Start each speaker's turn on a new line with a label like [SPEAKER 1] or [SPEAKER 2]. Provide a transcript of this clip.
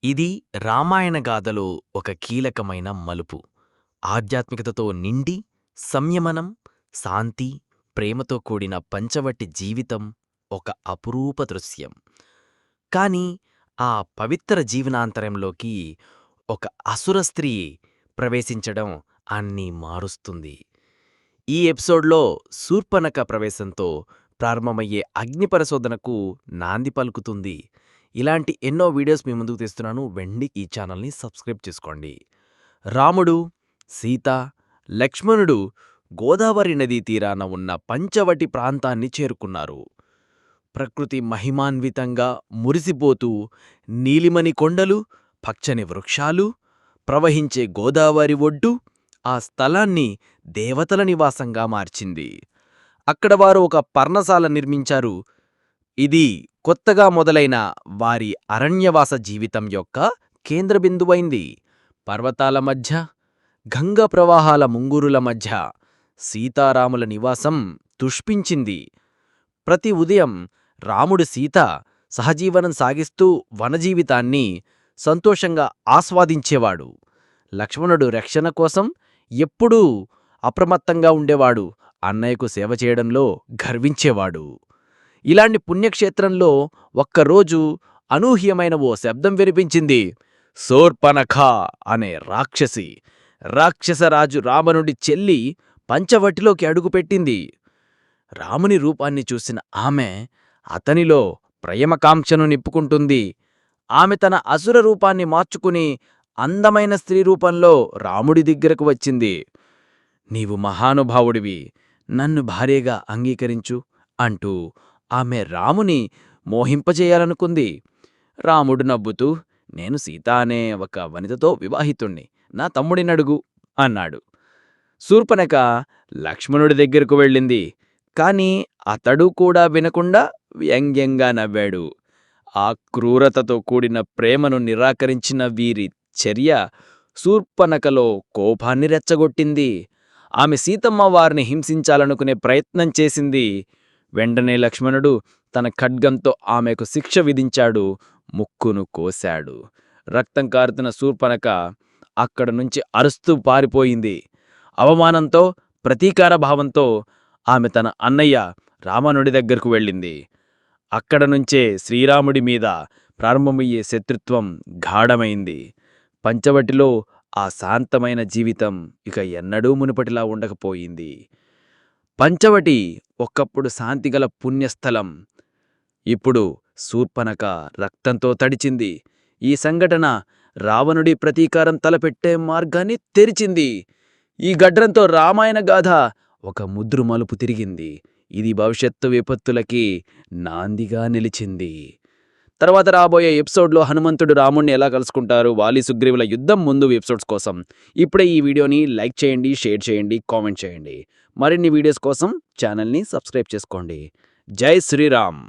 [SPEAKER 1] ఇది రామాయణ గాథలో ఒక కీలకమైన మలుపు. ఆధ్యాత్మికతతో నిండి, సంయమనం, శాంతి, ప్రేమతో కూడిన పంచవటి జీవితం ఒక అపురూప దృశ్యం. కాని ఆ పవిత్ర జీవనాంతరంలోకి ఒక అసుర స్త్రీ ప్రవేశించడం అన్నీ మారుస్తుంది. ఈ ఎపిసోడ్లో శూర్పణఖ ప్రవేశంతో ప్రారంభమయ్యే అగ్ని పరిశోధనకు నాంది పలుకుతుంది. ఇలాంటి ఎన్నో వీడియోస్ మీ ముందుకు తెస్తున్నాను. వెండి ఈ ఛానల్ని సబ్స్క్రైబ్ చేసుకోండి. రాముడు, సీత, లక్ష్మణుడు గోదావరి నదీ తీరాన ఉన్న పంచవటి ప్రాంతాన్ని చేరుకున్నారు. ప్రకృతి మహిమాన్వితంగా మురిసిపోతూ నీలిమని కొండలు, పచ్చని వృక్షాలు, ప్రవహించే గోదావరి ఒడ్డు ఆ స్థలాన్ని దేవతల నివాసంగా మార్చింది. అక్కడ వారు ఒక పర్ణశాల నిర్మించారు. ఇది కొత్తగా మొదలైన వారి అరణ్యవాస జీవితం యొక్క కేంద్రబిందువైంది. పర్వతాల మధ్య, గంగా ప్రవాహాల ముంగురుల మధ్య సీతారాముల నివాసం తుష్పించింది. ప్రతి ఉదయం రాముడు సీత సహజీవనం సాగిస్తూ వనజీవితాన్ని సంతోషంగా ఆస్వాదించేవాడు. లక్ష్మణుడు రక్షణ కోసం ఎప్పుడూ అప్రమత్తంగా ఉండేవాడు. అన్నయ్యకు సేవ చేయడంలో గర్వించేవాడు. ఇలాంటి పుణ్యక్షేత్రంలో ఒక్కరోజు అనూహ్యమైన ఓ శబ్దం వినిపించింది. శూర్పణఖ అనే రాక్షసరాజు రావణుడి చెల్లి పంచవటిలోకి అడుగుపెట్టింది. రాముని రూపాన్ని చూసిన ఆమె అతనిలో ప్రేమకాంక్షను నింపుకుంటుంది. ఆమె తన అసుర రూపాన్ని మార్చుకుని అందమైన స్త్రీ రూపంలో రాముడి దగ్గరకు వచ్చింది. నీవు మహానుభావుడివి, నన్ను భార్యగా అంగీకరించు అంటూ ఆమె రాముని మోహింపజేయాలనుకుంది. రాముడు నవ్వుతూ, నేను సీత అనే ఒక వనితతో వివాహితుణ్ణి, నా తమ్ముడినడుగు అన్నాడు. శూర్పణఖ లక్ష్మణుడి దగ్గరకు వెళ్ళింది. కాని అతడు కూడా వినకుండా వ్యంగ్యంగా నవ్వాడు. ఆ క్రూరతతో కూడిన ప్రేమను నిరాకరించిన వీరి చర్య శూర్పణఖలో కోపాన్ని రెచ్చగొట్టింది. ఆమె సీతమ్మ వారిని హింసించాలనుకునే ప్రయత్నం చేసింది. వెంటనే లక్ష్మణుడు తన ఖడ్గంతో ఆమెకు శిక్ష విధించాడు. ముక్కును కోశాడు. రక్తం కారుతున్న శూర్పణఖ అక్కడ నుంచి అరుస్తూ పారిపోయింది. అవమానంతో, ప్రతీకార భావంతో ఆమె తన అన్నయ్య రావణుడి దగ్గరకు వెళ్ళింది. అక్కడ నుంచే శ్రీరాముడి మీద ప్రారంభమయ్యే శత్రుత్వం గాఢమైంది. పంచవటిలో ఆ శాంతమైన జీవితం ఇక ఎన్నడూ మునుపటిలా ఉండకపోయింది. పంచవటి ఒకప్పుడు శాంతిగల పుణ్యస్థలం. ఇప్పుడు శూర్పణఖ రక్తంతో తడిచింది. ఈ సంఘటన రావణుడి ప్రతీకారం తలపెట్టే మార్గాన్ని తెరిచింది. ఈ ఘటనతో రామాయణ గాథ ఒక ముద్రు మలుపు తిరిగింది. ఇది భవిష్యత్తు విపత్తులకి నాందిగా నిలిచింది. తర్వాత రాబోయే ఎపిసోడ్లో హనుమంతుడు రాముణ్ణి ఎలా కలుసుకుంటారు, వాలి సుగ్రీవుల యుద్ధం ముందు ఎపిసోడ్స్ కోసం ఇప్పుడే ఈ వీడియోని లైక్ చేయండి, షేర్ చేయండి, కామెంట్ చేయండి. మరిన్ని వీడియోస్ కోసం ఛానల్ని సబ్స్క్రైబ్ చేసుకోండి. జై శ్రీరామ్.